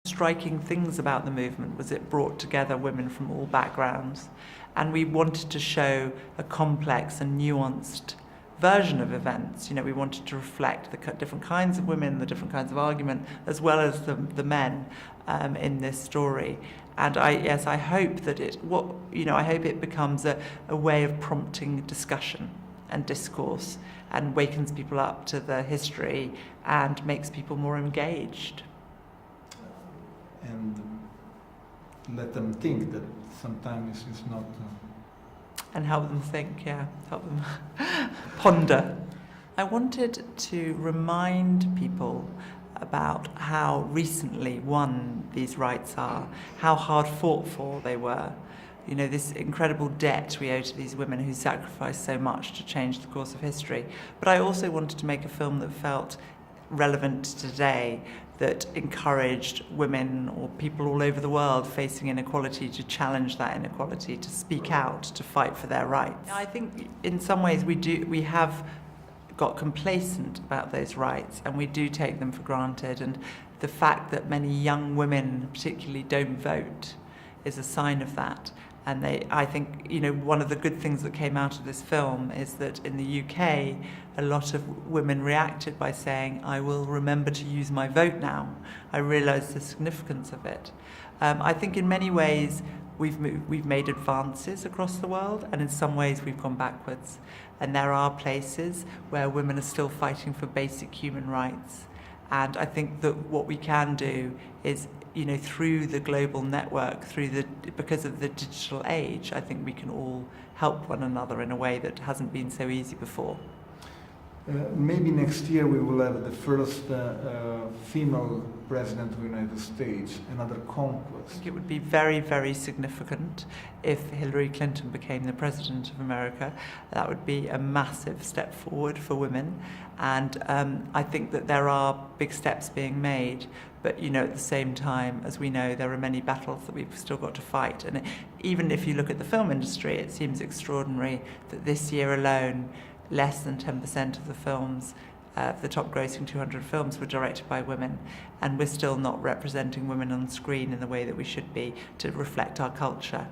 Striking things about the movement was it brought together women from all backgrounds, and we wanted to show a complex and nuanced version of events. We wanted to reflect the different kinds of women, the different kinds of argument, as well as the men in this story. And I hope that I hope it becomes a way of prompting discussion and discourse, and wakens people up to the history and makes people more engaged. And let them think that sometimes it's not... And help them think, help them ponder. I wanted to remind people about how recently won these rights are, how hard fought for they were. This incredible debt we owe to these women who sacrificed so much to change the course of history. But I also wanted to make a film that felt relevant today, that encouraged women or people all over the world facing inequality to challenge that inequality, to speak out, to fight for their rights. I think in some ways we have got complacent about those rights, and we do take them for granted, and the fact that many young women particularly don't vote is a sign of that. And I think, one of the good things that came out of this film is that in the UK, a lot of women reacted by saying, I will remember to use my vote now. I realise the significance of it. I think in many ways, we've made advances across the world, and in some ways we've gone backwards. And there are places where women are still fighting for basic human rights. And I think that what we can do is, through the global network, because of the digital age, I think we can all help one another in a way that hasn't been so easy before. Maybe next year we will have the first female president of the United States, another conquest. I think it would be very, very significant if Hillary Clinton became the president of America. That would be a massive step forward for women. And I think that there are big steps being made. But, at the same time, as we know, there are many battles that we've still got to fight. And even if you look at the film industry, it seems extraordinary that this year alone, less than 10% of the films, the top grossing 200 films, were directed by women. And we're still not representing women on screen in the way that we should be to reflect our culture.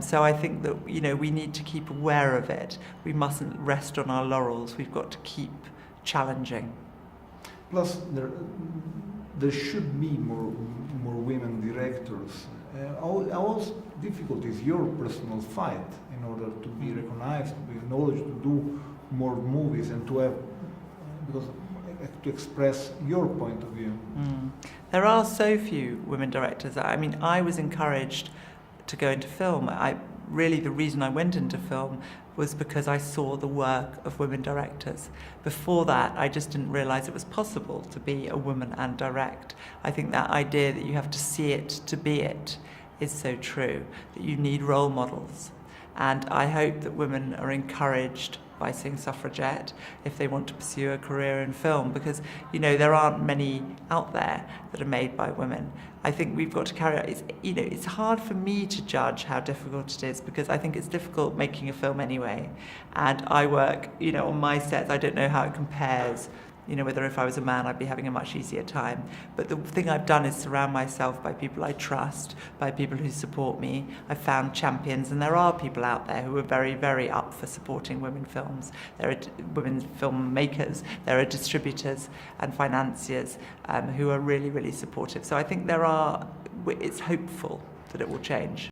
So I think that, we need to keep aware of it. We mustn't rest on our laurels. We've got to keep challenging. Plus, there should be more women directors. How difficult is your personal fight in order to be recognized, to be acknowledged, to do more movies, and to express your point of view? There are so few women directors. I was encouraged to go into film. Really, the reason I went into film was because I saw the work of women directors. Before that, I just didn't realize it was possible to be a woman and direct. I think that idea that you have to see it to be it is so true, that you need role models. And I hope that women are encouraged by seeing Suffragette if they want to pursue a career in film, because there aren't many out there that are made by women. I think we've got to carry out. It's hard for me to judge how difficult it is, because I think it's difficult making a film anyway. And I work, on my sets. I don't know how it compares. Whether if I was a man, I'd be having a much easier time. But the thing I've done is surround myself by people I trust, by people who support me. I've found champions, and there are people out there who are very, very up for supporting women films. There are women filmmakers, there are distributors and financiers who are really, really supportive. So I think it's hopeful that it will change.